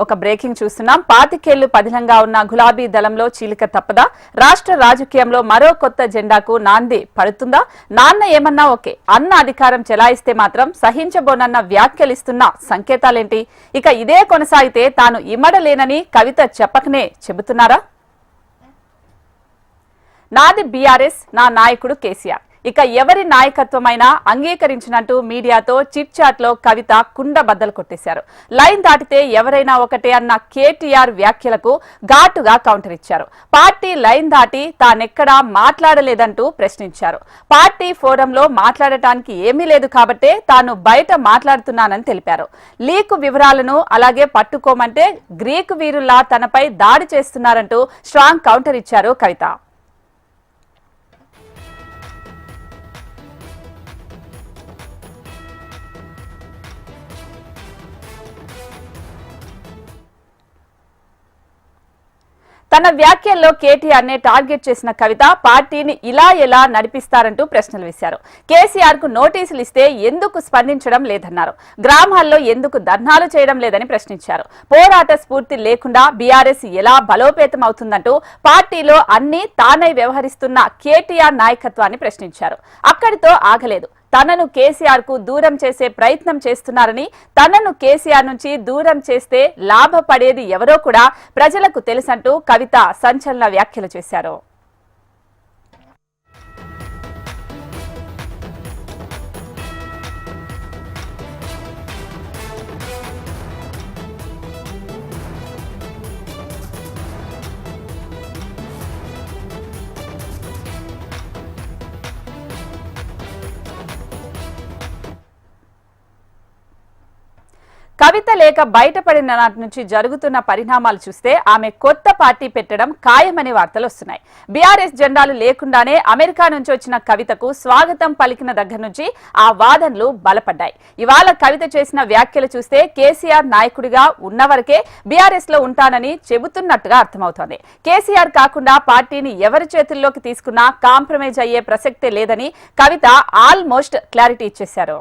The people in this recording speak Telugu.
ఒక బ్రేకింగ్ చూస్తున్నాం. 25 ఏళ్లు పదిలంగా ఉన్న గులాబీ దళంలో చీలిక తప్పదా? రాష్ట్ర రాజకీయంలో మరో కొత్త జెండాకు నాంది పడుతుందా? నాన్న ఏమన్నా ఓకే, అన్న అధికారం చెలాయిస్తే మాత్రం సహించబోనన్న వ్యాఖ్యలిస్తున్న సంకేతాలేంటి? ఇక ఇదే కొనసాగితే తాను ఇమ్మడలేనని కవిత చెప్పకనే చెబుతున్నారా? నాది బీఆర్ఎస్, నా నాయకుడు కేసీఆర్, ఇక ఎవరి నాయకత్వమైనా అంగీకరించినట్టు మీడియాతో చిట్ చాట్ లో కవిత కుండ బద్దలు కొట్టేశారు. లైన్ దాటితే ఎవరైనా ఒకటే అన్న కేటీఆర్ వ్యాఖ్యలకు ఘాటుగా కౌంటర్ ఇచ్చారు. పార్టీ లైన్ దాటి తానెక్కడా మాట్లాడలేదంటూ ప్రశ్నించారు. పార్టీ ఫోరంలో మాట్లాడటానికి ఏమీ లేదు కాబట్టే తాను బయట మాట్లాడుతున్నానని తెలిపారు. లీకు వివరాలను అలాగే పట్టుకోమంటే గ్రీకు వీరుల్లా తనపై దాడి చేస్తున్నారంటూ స్ట్రాంగ్ కౌంటర్ ఇచ్చారు కవిత. తన వ్యాఖ్యల్లో కేటీఆర్ నే టార్గెట్ చేసిన కవిత పార్టీని ఇలా ఎలా నడిపిస్తారంటూ ప్రశ్నలు వేశారు. కేసీఆర్ కు నోటీసులు ఇస్తే ఎందుకు స్పందించడం లేదన్నారు. గ్రామాల్లో ఎందుకు ధర్నాలు చేయడం లేదని ప్రశ్నించారు. పోరాట స్ఫూర్తి లేకుండా బీఆర్ఎస్ ఎలా బలోపేతం అవుతుందంటూ పార్టీలో అన్ని తానై వ్యవహరిస్తున్న కేటీఆర్ నాయకత్వాన్ని ప్రశ్నించారు. అక్కడితో ఆగలేదు. తనను కేసీఆర్ కు దూరం చేసే ప్రయత్నం చేస్తున్నారని, తనను కేసీఆర్ నుంచి దూరం చేస్తే లాభపడేది ఎవరో కూడా ప్రజలకు తెలుసంటూ కవిత సంచలన వ్యాఖ్యలు చేశారు. కవిత లేక బయటపడిన నాటి నుంచి జరుగుతున్న పరిణామాలు చూస్తే ఆమె కొత్త పార్టీ పెట్టడం ఖాయమనే వార్తలు వస్తున్నాయి. బీఆర్ఎస్ జెండాలు లేకుండానే అమెరికా నుంచి వచ్చిన కవితకు స్వాగతం పలికిన దగ్గర నుంచి ఆ వాదనలు బలపడ్డాయి. ఇవాళ కవిత చేసిన వ్యాఖ్యలు చూస్తే కేసీఆర్ నాయకుడిగా ఉన్నవరకే బీఆర్ఎస్ లో ఉంటానని చెబుతున్నట్టుగా అర్థమవుతోంది. కేసీఆర్ కాకుండా పార్టీని ఎవరి చేతుల్లోకి తీసుకున్నా కాంప్రమైజ్ అయ్యే ప్రసక్తే లేదని కవిత ఆల్మోస్ట్ క్లారిటీ ఇచ్చేశారు.